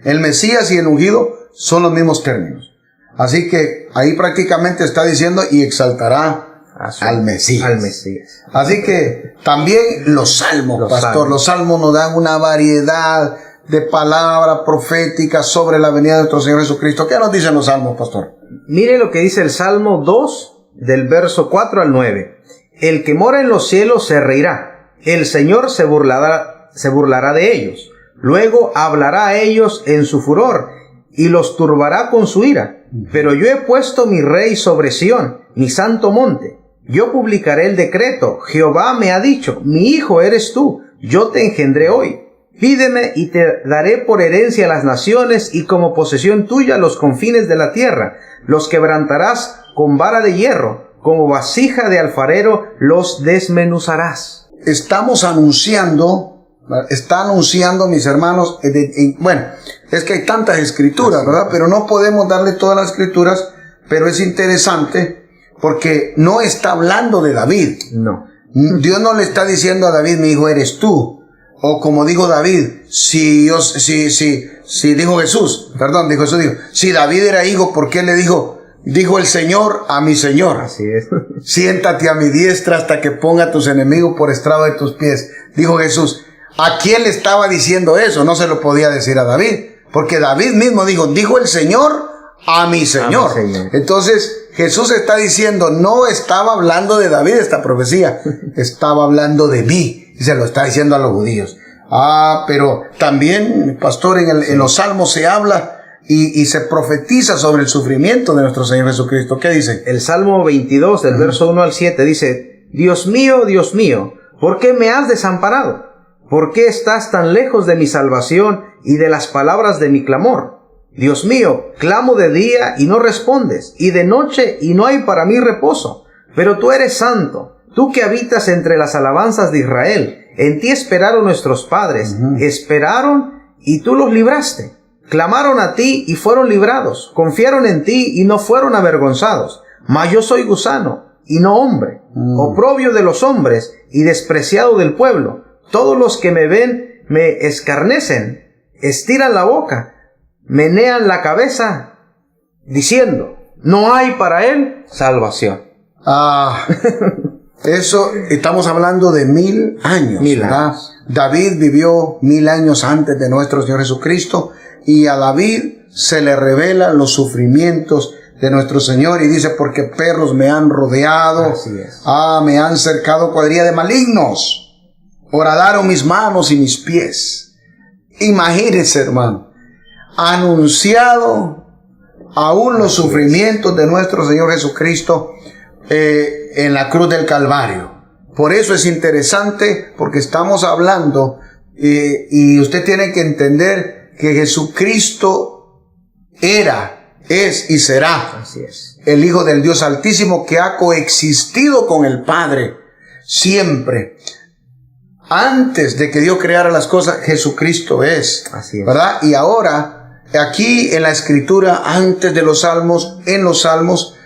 El Mesías y el ungido son los mismos términos. Así que ahí prácticamente está diciendo y exaltará al Mesías. Al Mesías. Así que también los salmos, pastor, los salmos nos dan una variedad de palabras proféticas sobre la venida de nuestro Señor Jesucristo. ¿Qué nos dicen los salmos, pastor? Mire lo que dice el Salmo 2, del verso 4 al 9. El que mora en los cielos se reirá. El Señor se burlará de ellos. Luego hablará a ellos en su furor y los turbará con su ira. Pero yo he puesto mi rey sobre Sión, mi santo monte. Yo publicaré el decreto. Jehová me ha dicho, mi hijo eres tú, yo te engendré hoy. Pídeme y te daré por herencia las naciones y como posesión tuya los confines de la tierra. Los quebrantarás con vara de hierro, como vasija de alfarero los desmenuzarás. Estamos anunciando, está anunciando, mis hermanos, bueno, es que hay tantas escrituras, ¿verdad? Pero no podemos darle todas las escrituras, pero es interesante porque no está hablando de David. No. Dios no le está diciendo a David, mi hijo eres tú. O como dijo David, dijo Jesús, si David era hijo, ¿por qué le dijo el Señor a mi Señor? Así es. Siéntate a mi diestra hasta que ponga a tus enemigos por estrado de tus pies. Dijo Jesús. ¿A quién le estaba diciendo eso? No se lo podía decir a David, porque David mismo dijo el Señor a mi Señor. A mi Señor. Entonces Jesús está diciendo, no estaba hablando de David esta profecía, estaba hablando de mí. Y se lo está diciendo a los judíos. Pero también, pastor, en los salmos se habla y se profetiza sobre el sufrimiento de nuestro Señor Jesucristo. ¿Qué dice? El Salmo 22, del verso 1 al 7, dice, Dios mío, ¿por qué me has desamparado? ¿Por qué estás tan lejos de mi salvación y de las palabras de mi clamor? Dios mío, clamo de día y no respondes, y de noche y no hay para mí reposo. Pero tú eres santo. Tú que habitas entre las alabanzas de Israel, en ti esperaron nuestros padres, esperaron y tú los libraste. Clamaron a ti y fueron librados, confiaron en ti y no fueron avergonzados. Mas yo soy gusano y no hombre, oprobio de los hombres y despreciado del pueblo. Todos los que me ven me escarnecen, estiran la boca, menean la cabeza, diciendo, no hay para él salvación. Eso, estamos hablando de 1000 años. 1000 ¿verdad? años. David vivió 1000 años antes de nuestro Señor Jesucristo y a David se le revelan los sufrimientos de nuestro Señor y dice, porque perros me han rodeado, Así es. me han cercado cuadrilla de malignos, horadaron mis manos y mis pies. Imagínense, hermano, anunciado aún los sufrimientos de nuestro Señor Jesucristo en la cruz del Calvario. Por eso es interesante, porque estamos hablando y usted tiene que entender que Jesucristo era, es y será Así es. el Hijo del Dios Altísimo, que ha coexistido con el Padre siempre. Antes de que Dios creara las cosas, Jesucristo es. Así es. ¿Verdad? Y ahora, aquí en la Escritura, antes de los Salmos, en los Salmos,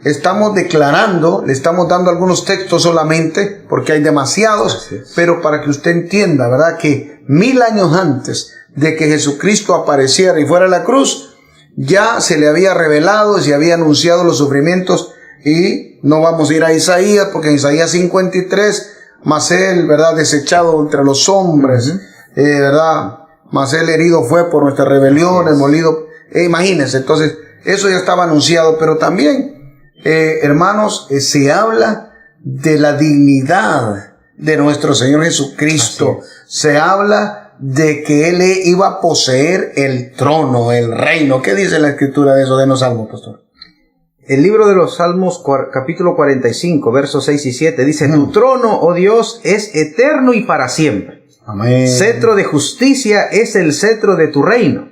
estamos declarando, le estamos dando algunos textos solamente, porque hay demasiados, pero para que usted entienda, ¿verdad? Que 1000 años antes de que Jesucristo apareciera y fuera a la cruz, ya se le había revelado y se había anunciado los sufrimientos. Y no vamos a ir a Isaías, porque en Isaías 53, mas él, ¿verdad?, desechado entre los hombres, ¿verdad? Mas él herido fue por nuestras rebeliones, molido. Imagínense, entonces, eso ya estaba anunciado, pero también, hermanos, se habla de la dignidad de nuestro Señor Jesucristo. Se habla de que Él iba a poseer el trono, el reino. ¿Qué dice la Escritura de eso de los Salmos, pastor? El libro de los Salmos, capítulo 45, versos 6 y 7, dice, tu trono, oh Dios, es eterno y para siempre. Amén. Cetro de justicia es el cetro de tu reino.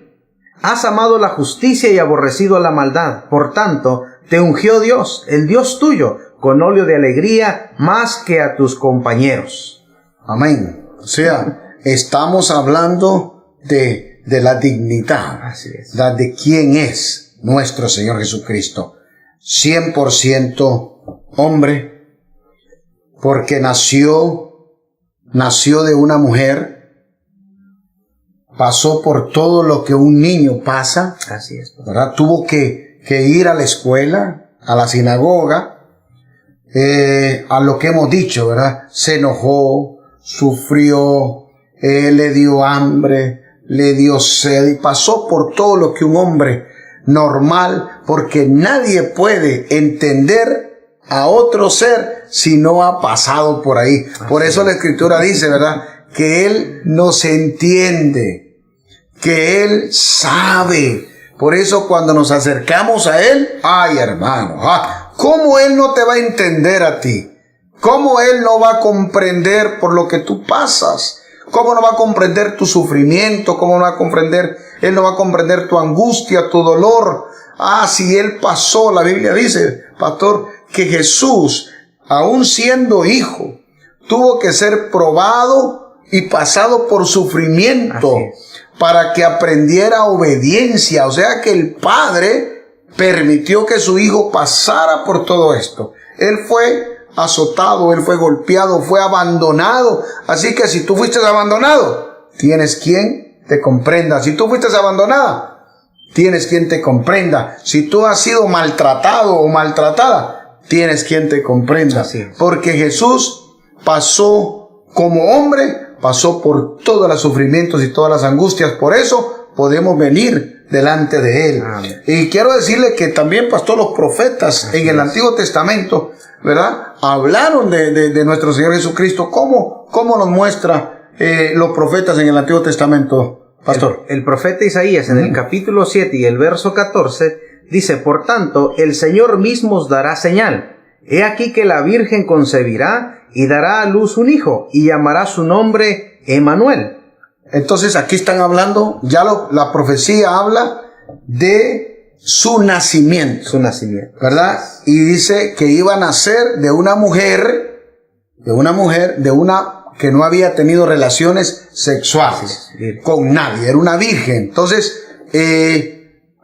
Has amado la justicia y aborrecido la maldad. Por tanto, te ungió Dios, el Dios tuyo, con óleo de alegría más que a tus compañeros. Amén. O sea, estamos hablando de la dignidad. Así es. De quién es nuestro Señor Jesucristo. 100% hombre, porque nació de una mujer, pasó por todo lo que un niño pasa. Así es. ¿Verdad? Tuvo que ir a la escuela, a la sinagoga, a lo que hemos dicho, ¿verdad? Se enojó, sufrió, le dio hambre, le dio sed y pasó por todo lo que un hombre normal, porque nadie puede entender a otro ser si no ha pasado por ahí. Por eso la Escritura dice, ¿verdad?, que Él nos entiende, que Él sabe. Por eso cuando nos acercamos a Él, ay hermano, ¿cómo Él no te va a entender a ti? ¿Cómo Él no va a comprender por lo que tú pasas? ¿Cómo no va a comprender tu sufrimiento? ¿Cómo no va a comprender? Él no va a comprender tu angustia, tu dolor. Si Él pasó, la Biblia dice, pastor, que Jesús, aún siendo hijo, tuvo que ser probado y pasado por sufrimiento para que aprendiera obediencia. O sea que el Padre permitió que su hijo pasara por todo esto. Él fue azotado, él fue golpeado, fue abandonado. Así que si tú fuiste abandonado, tienes quien te comprenda. Si tú fuiste abandonada, tienes quien te comprenda. Si tú has sido maltratado o maltratada, tienes quien te comprenda. Porque Jesús pasó como hombre, pasó por todos los sufrimientos y todas las angustias. Por eso podemos venir delante de Él. Amén. Y quiero decirle que también, pastor, los profetas en el Antiguo Testamento, ¿verdad?, hablaron de nuestro Señor Jesucristo. ¿Cómo nos muestra los profetas en el Antiguo Testamento, pastor? El profeta Isaías en el capítulo 7 y el verso 14 dice: por tanto, el Señor mismo os dará señal. He aquí que la Virgen concebirá y dará a luz un hijo, y llamará su nombre Emmanuel. Entonces aquí están hablando, ya la profecía habla de su nacimiento. Su nacimiento, ¿verdad? Y dice que iba a nacer de una mujer que no había tenido relaciones sexuales con nadie, era una virgen. Entonces,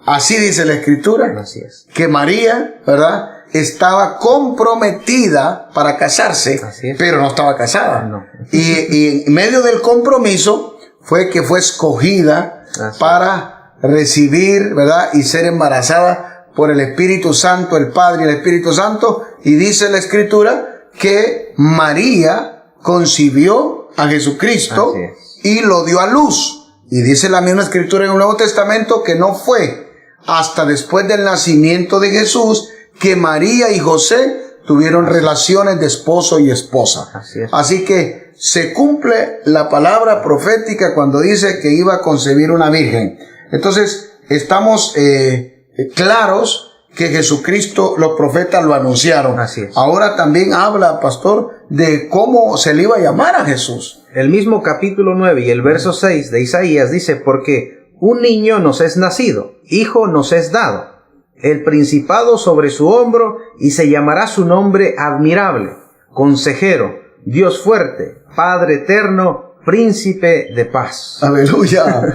así dice la Escritura, así es, que María, ¿verdad?, estaba comprometida para casarse, pero no estaba casada. No. Y en medio del compromiso fue escogida para recibir, ¿verdad?, y ser embarazada por el Espíritu Santo, el Padre y el Espíritu Santo. Y dice la Escritura que María concibió a Jesucristo y lo dio a luz. Y dice la misma Escritura en el Nuevo Testamento que no fue hasta después del nacimiento de Jesús que María y José tuvieron relaciones de esposo y esposa. Así que se cumple la palabra profética cuando dice que iba a concebir una virgen. Entonces, estamos claros que Jesucristo, los profetas lo anunciaron. Ahora también habla, pastor, de cómo se le iba a llamar a Jesús. El mismo capítulo 9 y el verso 6 de Isaías dice: porque un niño nos es nacido, hijo nos es dado, el principado sobre su hombro, y se llamará su nombre Admirable, Consejero, Dios fuerte, Padre eterno, Príncipe de paz. Aleluya.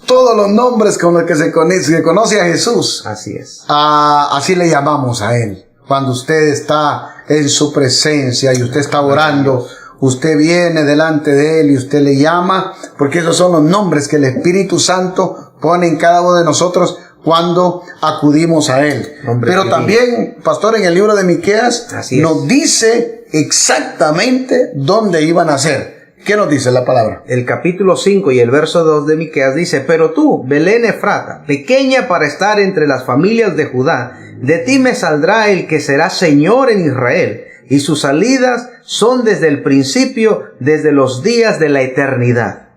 Todos los nombres con los que se conoce a Jesús. Así es. Así le llamamos a Él. Cuando usted está en su presencia y usted está orando, usted viene delante de Él y usted le llama, porque esos son los nombres que el Espíritu Santo pone en cada uno de nosotros cuando acudimos a Él. Pero también, pastor, en el libro de Miqueas nos dice exactamente dónde iban a nacer. ¿Qué nos dice la palabra? El capítulo 5 y el verso 2 de Miqueas dice: pero tú, Belén Efrata, pequeña para estar entre las familias de Judá, de ti me saldrá el que será Señor en Israel, y sus salidas son desde el principio, desde los días de la eternidad.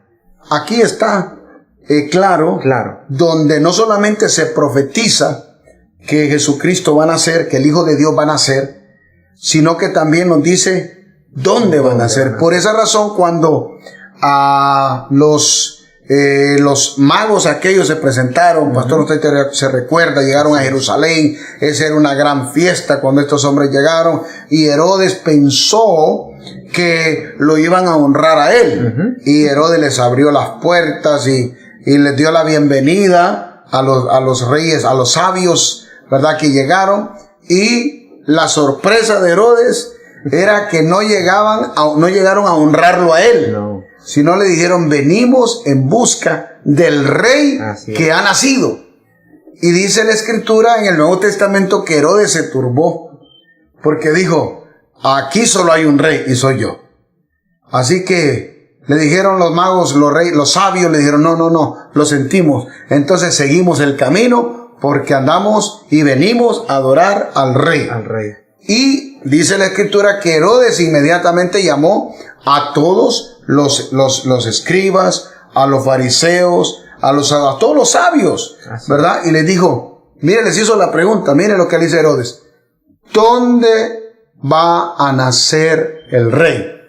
Aquí está claro, donde no solamente se profetiza que Jesucristo va a nacer, que el Hijo de Dios va a nacer, sino que también nos dice dónde van a nacer. Por esa razón, cuando los magos aquellos se presentaron, pastor, usted se recuerda, llegaron a Jerusalén, esa era una gran fiesta cuando estos hombres llegaron, y Herodes pensó que lo iban a honrar a él, y Herodes les abrió las puertas y les dio la bienvenida a los reyes, a los sabios, ¿verdad?, que llegaron. Y la sorpresa de Herodes era que no llegaron a honrarlo a él, sino le dijeron, venimos en busca del rey que ha nacido. Y dice la escritura en el Nuevo Testamento que Herodes se turbó, porque dijo, aquí solo hay un rey y soy yo. Así que le dijeron los magos, los sabios, le dijeron, no, lo sentimos. Entonces seguimos el camino porque andamos y venimos a adorar al rey. Y dice la escritura que Herodes inmediatamente llamó a todos los escribas, a los fariseos, a todos los sabios, ¿verdad? Y les dijo, mire, les hizo la pregunta, mire lo que le dice Herodes, ¿dónde va a nacer el rey?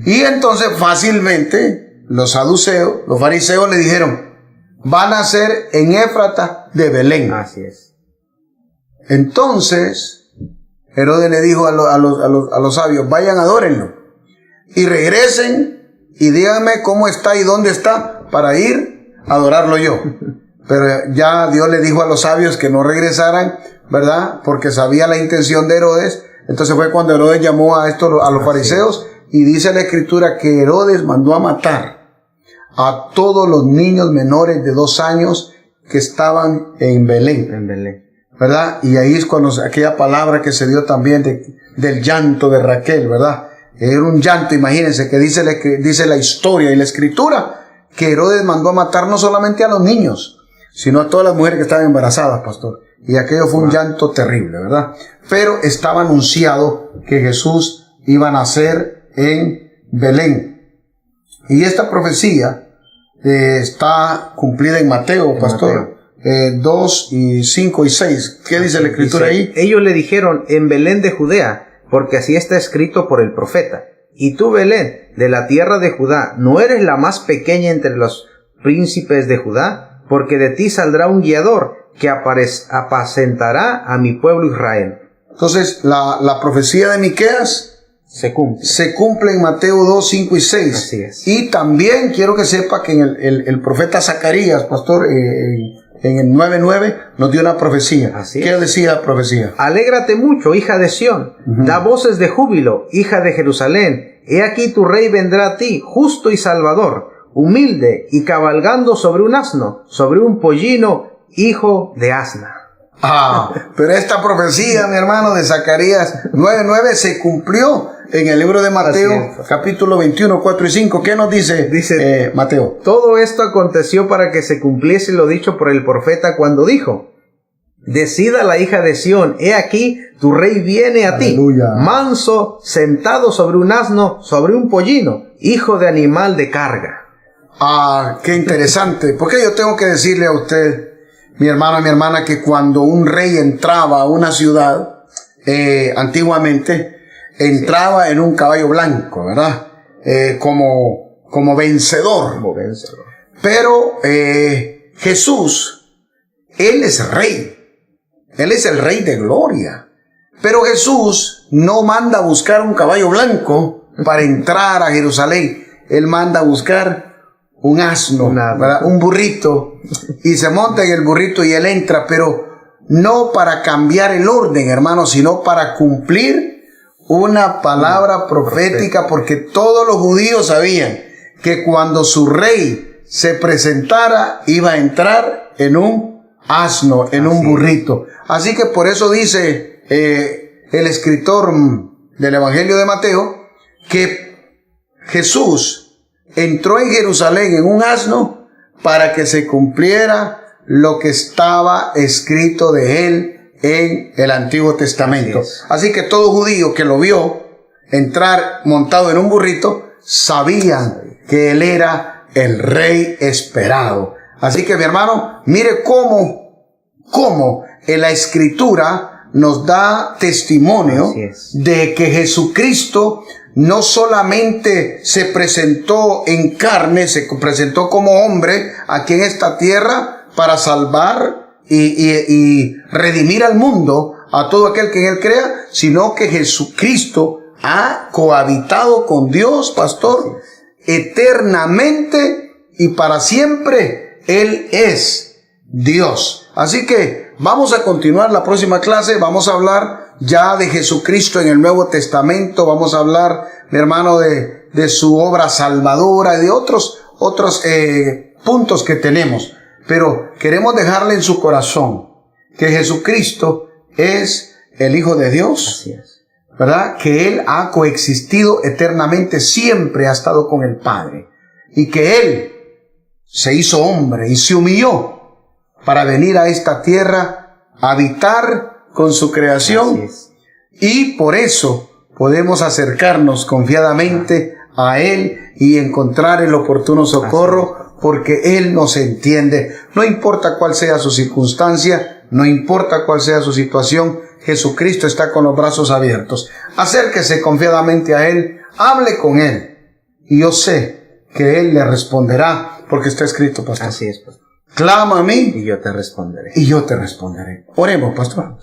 Y entonces fácilmente los saduceos, los fariseos le dijeron, va a nacer en Éfrata de Belén. Así es. Entonces Herodes le dijo a los sabios, vayan, adórenlo y regresen y díganme cómo está y dónde está para ir a adorarlo yo. Pero ya Dios le dijo a los sabios que no regresaran, ¿verdad? Porque sabía la intención de Herodes. Entonces fue cuando Herodes llamó a los fariseos, y dice la escritura que Herodes mandó a matar a todos los niños menores de 2 años que estaban en Belén. ¿Verdad? Y ahí es cuando aquella palabra que se dio también del llanto de Raquel, ¿verdad? Era un llanto, imagínense, que dice la historia y la escritura que Herodes mandó a matar no solamente a los niños, sino a todas las mujeres que estaban embarazadas, pastor. Y aquello fue un llanto terrible, ¿verdad? Pero estaba anunciado que Jesús iba a nacer en Belén. Y esta profecía está cumplida en Mateo, pastor. 2, 5 y 6. ¿Qué dice la escritura ahí? Ellos le dijeron, en Belén de Judea, porque así está escrito por el profeta. Y tú, Belén, de la tierra de Judá, ¿no eres la más pequeña entre los príncipes de Judá? Porque de ti saldrá un guiador que apacentará a mi pueblo Israel. Entonces, la profecía de Miqueas se cumple en Mateo 2, 5 y 6. Así es. Y también quiero que sepa que en el profeta Zacarías, pastor, en el 9:9 nos dio una profecía. ¿Qué decía la profecía? Alégrate mucho, hija de Sión, da voces de júbilo, hija de Jerusalén. He aquí tu rey vendrá a ti, justo y salvador, humilde y cabalgando sobre un asno, sobre un pollino, hijo de asna. Pero esta profecía, mi hermano, de Zacarías 9:9 se cumplió en el libro de Mateo, capítulo 21, 4 y 5. ¿Qué nos dice Mateo? Todo esto aconteció para que se cumpliese lo dicho por el profeta cuando dijo, decida la hija de Sión, he aquí tu rey viene a ti, manso, sentado sobre un asno, sobre un pollino, hijo de animal de carga. Qué interesante. Porque yo tengo que decirle a usted, mi hermano y mi hermana, que cuando un rey entraba a una ciudad, antiguamente, entraba en un caballo blanco, ¿verdad? Como vencedor. Pero Jesús, Él es rey. Él es el rey de gloria. Pero Jesús no manda a buscar un caballo blanco para entrar a Jerusalén. Él manda a buscar un asno, ¿verdad? Un burrito, y se monta en el burrito y él entra, pero no para cambiar el orden, hermano, sino para cumplir una palabra profética, porque todos los judíos sabían que cuando su rey se presentara, iba a entrar en un asno, en un burrito. Así que por eso dice el escritor del Evangelio de Mateo, que Jesús entró en Jerusalén en un asno para que se cumpliera lo que estaba escrito de él en el Antiguo Testamento. Así que todo judío que lo vio entrar montado en un burrito, sabían que él era el rey esperado. Así que, mi hermano, mire cómo en la Escritura nos da testimonio de que Jesucristo no solamente se presentó en carne, se presentó como hombre aquí en esta tierra para salvar y redimir al mundo, a todo aquel que en él crea, sino que Jesucristo ha cohabitado con Dios, pastor, eternamente y para siempre. Él es Dios. Así que vamos a continuar la próxima clase. Vamos a hablar ya de Jesucristo en el Nuevo Testamento. Vamos a hablar, mi hermano, de de su obra salvadora, de otros puntos que tenemos. Pero queremos dejarle en su corazón que Jesucristo es el Hijo de Dios. Así es. ¿Verdad? Que Él ha coexistido eternamente, siempre ha estado con el Padre. Y que Él se hizo hombre y se humilló para venir a esta tierra a habitar con su creación. Y por eso podemos acercarnos confiadamente a Él y encontrar el oportuno socorro, porque Él nos entiende. No importa cuál sea su circunstancia, no importa cuál sea su situación, Jesucristo está con los brazos abiertos. Acérquese confiadamente a Él, hable con Él, y yo sé que Él le responderá, porque está escrito, pastor. Así es, pastor. Clama a mí y yo te responderé. Y yo te responderé. Oremos, pastor.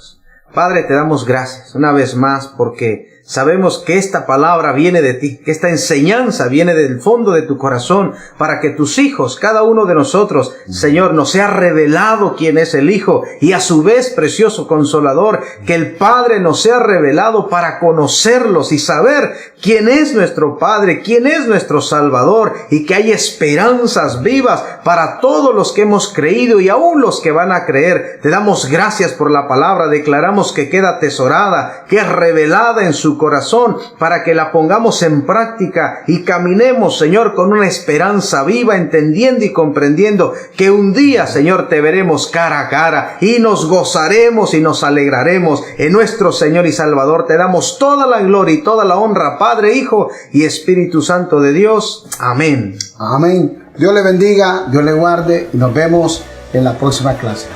Padre, te damos gracias una vez más porque sabemos que esta palabra viene de ti, que esta enseñanza viene del fondo de tu corazón para que tus hijos, cada uno de nosotros, Señor, nos sea revelado quién es el Hijo y a su vez, precioso Consolador, que el Padre nos sea revelado para conocerlos y saber quién es nuestro Padre, quién es nuestro Salvador y que hay esperanzas vivas para todos los que hemos creído y aún los que van a creer. Te damos gracias por la palabra, declaramos que queda atesorada, que es revelada en su corazón para que la pongamos en práctica y caminemos, Señor, con una esperanza viva, entendiendo y comprendiendo que un día, Señor, te veremos cara a cara y nos gozaremos y nos alegraremos en nuestro Señor y Salvador. Te damos toda la gloria y toda la honra, Padre, Hijo y Espíritu Santo de Dios. Amén. Amén. Dios le bendiga, Dios le guarde y nos vemos en la próxima clase.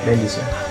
Bendiciones.